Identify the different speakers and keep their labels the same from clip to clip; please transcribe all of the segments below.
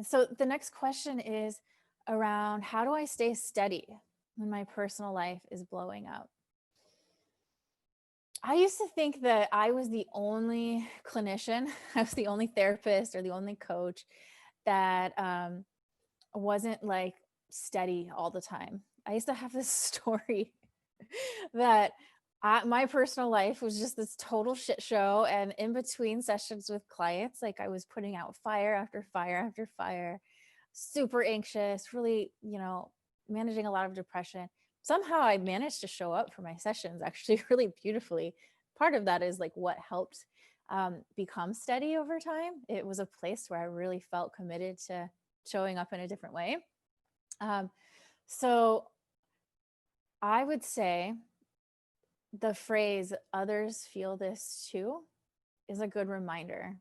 Speaker 1: And so the next question is around, how do I stay steady when my personal life is blowing up? I used to think that I was the only clinician, I was the only therapist or the only coach that wasn't like steady all the time. I used to have this story that my personal life was just this total shit show. And in between sessions with clients, like I was putting out fire after fire after fire, super anxious, really, managing a lot of depression. Somehow I managed to show up for my sessions actually really beautifully. Part of that is like what helped become steady over time. It was a place where I really felt committed to showing up in a different way. Um, so I would say the phrase "others feel this too" is a good reminder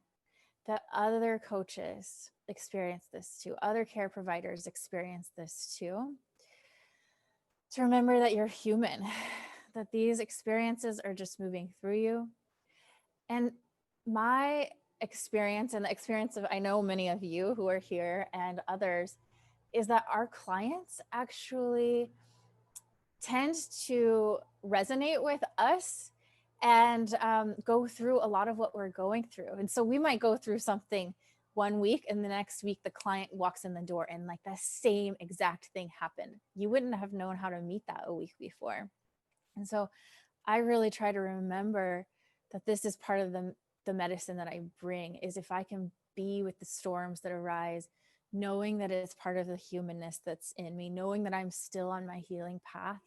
Speaker 1: that other coaches experience this too, other care providers experience this too. To remember that you're human, that these experiences are just moving through you. And my experience, and the experience of, I know, many of you who are here and others, is that our clients actually tend to resonate with us and go through a lot of what we're going through. And so we might go through something one week, and the next week the client walks in the door and like the same exact thing happened. You wouldn't have known how to meet that a week before. And so I really try to remember that this is part of the medicine that I bring, is if I can be with the storms that arise, knowing that it's part of the humanness that's in me, knowing that I'm still on my healing path.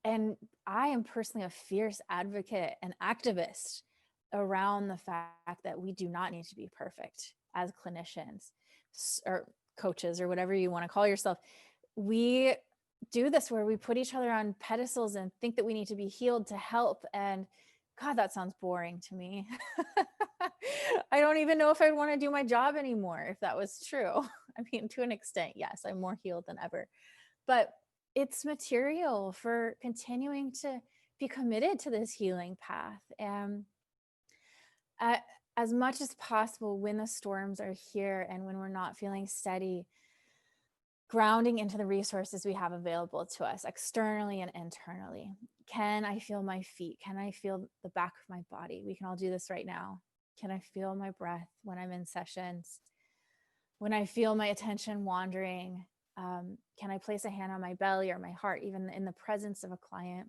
Speaker 1: And I am personally a fierce advocate and activist around the fact that we do not need to be perfect as clinicians or coaches or whatever you want to call yourself. We do this where we put each other on pedestals and think that we need to be healed to help. And God, that sounds boring to me. I don't even know if I'd want to do my job anymore if that was true. I mean, to an extent, yes, I'm more healed than ever. But it's material for continuing to be committed to this healing path. And as much as possible, when the storms are here and when we're not feeling steady, grounding into the resources we have available to us externally and internally. Can I feel my feet? Can I feel the back of my body? We can all do this right now. Can I feel my breath when I'm in sessions? When I feel my attention wandering, can I place a hand on my belly or my heart, even in the presence of a client?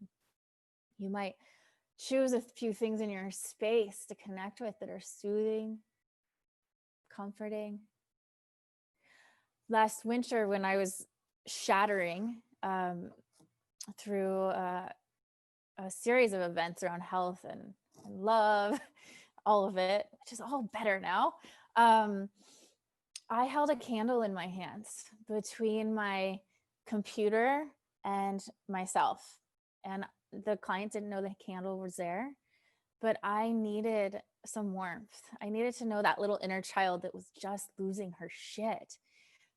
Speaker 1: You might choose a few things in your space to connect with that are soothing, comforting. Last winter, when I was shattering through a series of events around health and love, all of it, which is all better now, I held a candle in my hands between my computer and myself. And the client didn't know the candle was there, but I needed some warmth. I needed to know that little inner child that was just losing her shit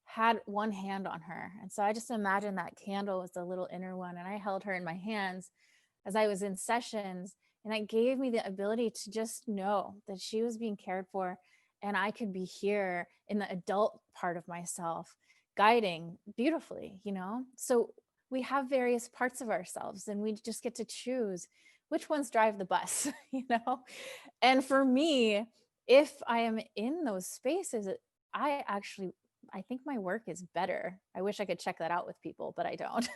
Speaker 1: had one hand on her. And so I just imagined that candle was the little inner one. And I held her in my hands as I was in sessions. And it gave me the ability to just know that she was being cared for. And I could be here in the adult part of myself, guiding beautifully, So we have various parts of ourselves and we just get to choose which ones drive the bus, And for me, if I am in those spaces, I think my work is better. I wish I could check that out with people, but I don't.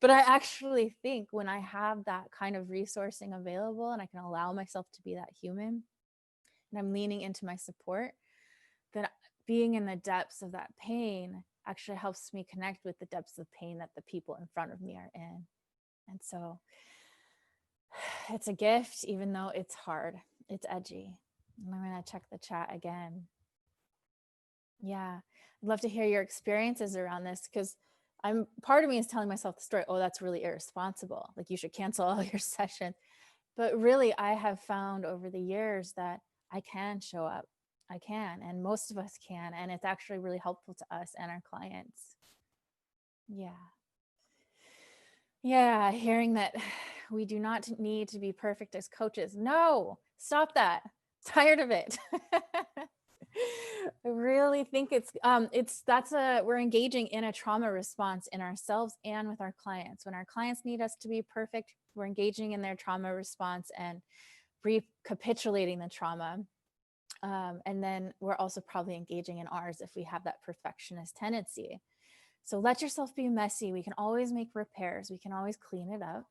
Speaker 1: But I actually think when I have that kind of resourcing available and I can allow myself to be that human and I'm leaning into my support, that being in the depths of that pain actually helps me connect with the depths of pain that the people in front of me are in. And so it's a gift, even though it's hard, it's edgy. And I'm going to check the chat again. Yeah, I'd love to hear your experiences around this, because part of me is telling myself the story, oh, that's really irresponsible. Like you should cancel all your sessions. But really, I have found over the years that I can show up. I can, and most of us can. And it's actually really helpful to us and our clients. Yeah. Yeah, hearing that we do not need to be perfect as coaches. No, stop that. Tired of it. I really think we're engaging in a trauma response in ourselves and with our clients. When our clients need us to be perfect, we're engaging in their trauma response and recapitulating the trauma. And then we're also probably engaging in ours if we have that perfectionist tendency. So let yourself be messy. We can always make repairs. We can always clean it up.